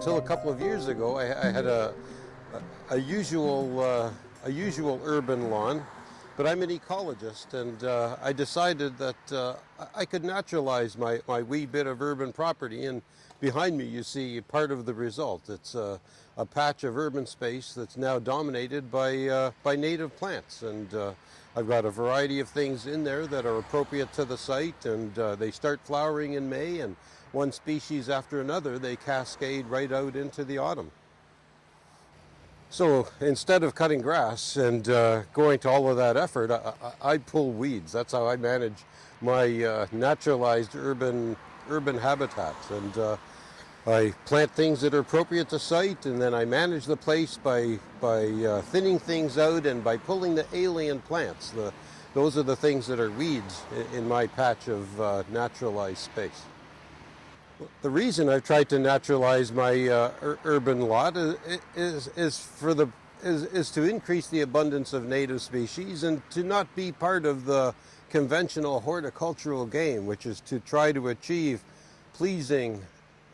until a couple of years ago, I had a usual urban lawn, but I'm an ecologist, and I decided that I could naturalize my wee bit of urban property. And behind me, you see part of the result. It's a patch of urban space that's now dominated by native plants, and I've got a variety of things in there that are appropriate to the site, and they start flowering in May, and one species after another, they cascade right out into the autumn. So instead of cutting grass and going to all of that effort, I pull weeds. That's how I manage my naturalized urban habitats. And I plant things that are appropriate to site, and then I manage the place by thinning things out and by pulling the alien plants. Those are the things that are weeds in my patch of naturalized space. The reason I've tried to naturalize my urban lot is to increase the abundance of native species and to not be part of the conventional horticultural game, which is to try to achieve pleasing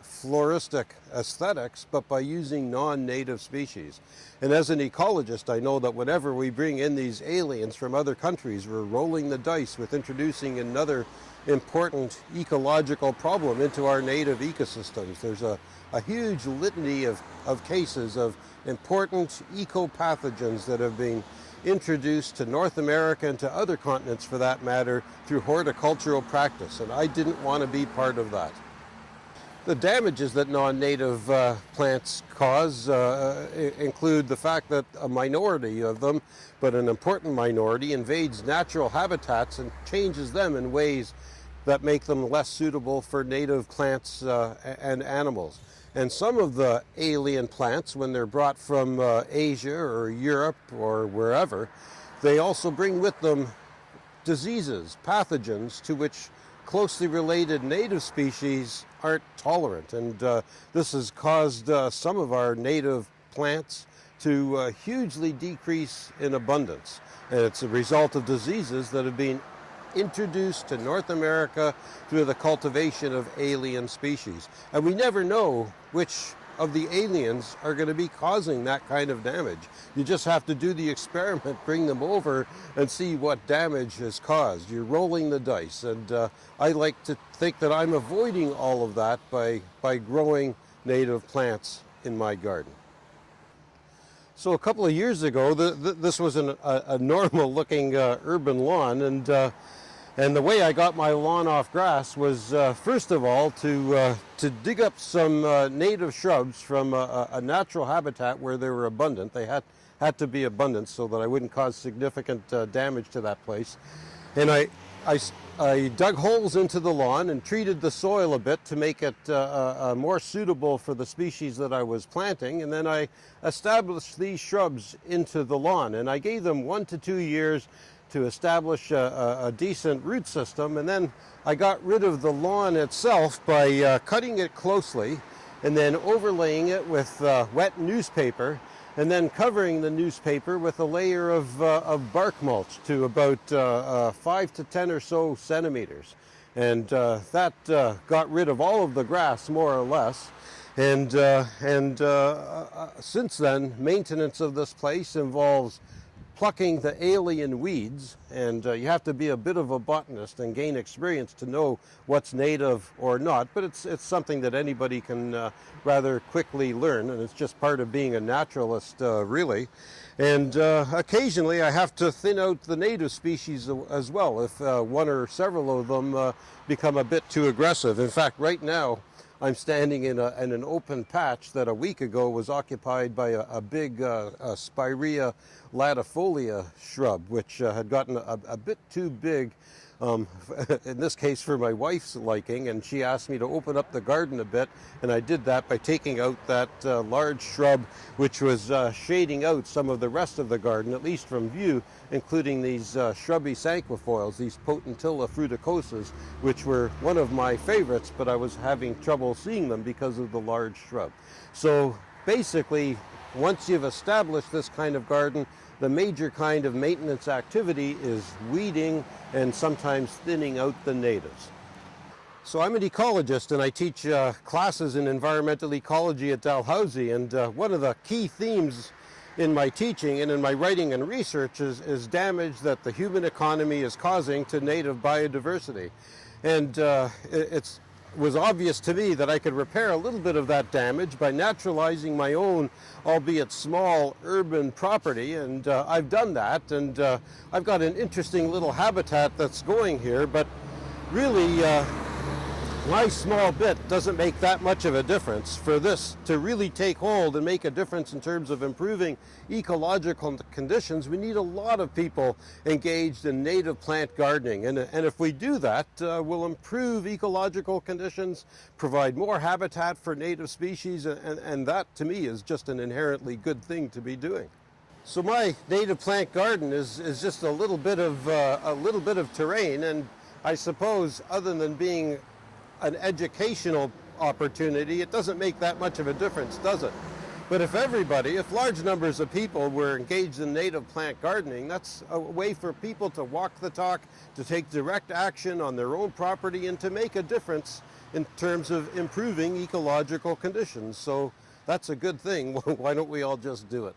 floristic aesthetics, but by using non-native species. And as an ecologist, I know that whenever we bring in these aliens from other countries, we're rolling the dice with introducing another important ecological problem into our native ecosystems. There's a huge litany of cases of important ecopathogens that have been introduced to North America and to other continents for that matter through horticultural practice, and I didn't want to be part of that. The damages that non-native plants cause include the fact that a minority of them, but an important minority, invades natural habitats and changes them in ways that make them less suitable for native plants and animals. And some of the alien plants, when they're brought from Asia or Europe or wherever, they also bring with them diseases, pathogens to which closely related native species aren't tolerant. And this has caused some of our native plants to hugely decrease in abundance. And it's a result of diseases that have been introduced to North America through the cultivation of alien species. And we never know which of the aliens are going to be causing that kind of damage. You just have to do the experiment, bring them over, and see what damage is caused. You're rolling the dice, and I like to think that I'm avoiding all of that by growing native plants in my garden. So a couple of years ago, this was a normal-looking urban lawn, and the way I got my lawn off grass was, first of all, to dig up some native shrubs from a natural habitat where they were abundant. They had to be abundant so that I wouldn't cause significant damage to that place. And I dug holes into the lawn and treated the soil a bit to make it more suitable for the species that I was planting. And then I established these shrubs into the lawn, and I gave them 1 to 2 years to establish a decent root system. And then I got rid of the lawn itself by cutting it closely and then overlaying it with wet newspaper, and then covering the newspaper with a layer of bark mulch to about 5 to 10 or so centimeters. And that got rid of all of the grass, more or less. And since then, maintenance of this place involves plucking the alien weeds, and you have to be a bit of a botanist and gain experience to know what's native or not, but it's something that anybody can rather quickly learn, and it's just part of being a naturalist, really. And occasionally I have to thin out the native species as well if one or several of them become a bit too aggressive. In fact, right now I'm standing in an open patch that a week ago was occupied by a big Spirea latifolia shrub, which had gotten a bit too big, in this case for my wife's liking, and she asked me to open up the garden a bit, and I did that by taking out that large shrub which was shading out some of the rest of the garden, at least from view, including these shrubby sanquifoils, these Potentilla fruticosas, which were one of my favorites, but I was having trouble seeing them because of the large shrub. So basically, once you've established this kind of garden, the major kind of maintenance activity is weeding and sometimes thinning out the natives. So I'm an ecologist and I teach classes in environmental ecology at Dalhousie, and one of the key themes in my teaching and in my writing and research is damage that the human economy is causing to native biodiversity. And it was obvious to me that I could repair a little bit of that damage by naturalizing my own, albeit small, urban property, and I've done that, and I've got an interesting little habitat that's going here, but really my small bit doesn't make that much of a difference. For this to really take hold and make a difference in terms of improving ecological conditions, we need a lot of people engaged in native plant gardening. And if we do that, we'll improve ecological conditions, provide more habitat for native species, and that to me is just an inherently good thing to be doing. So my native plant garden is just a little bit of terrain, and I suppose other than being an educational opportunity, it doesn't make that much of a difference, does it? But if large numbers of people were engaged in native plant gardening, that's a way for people to walk the talk, to take direct action on their own property, and to make a difference in terms of improving ecological conditions. So that's a good thing. Why don't we all just do it?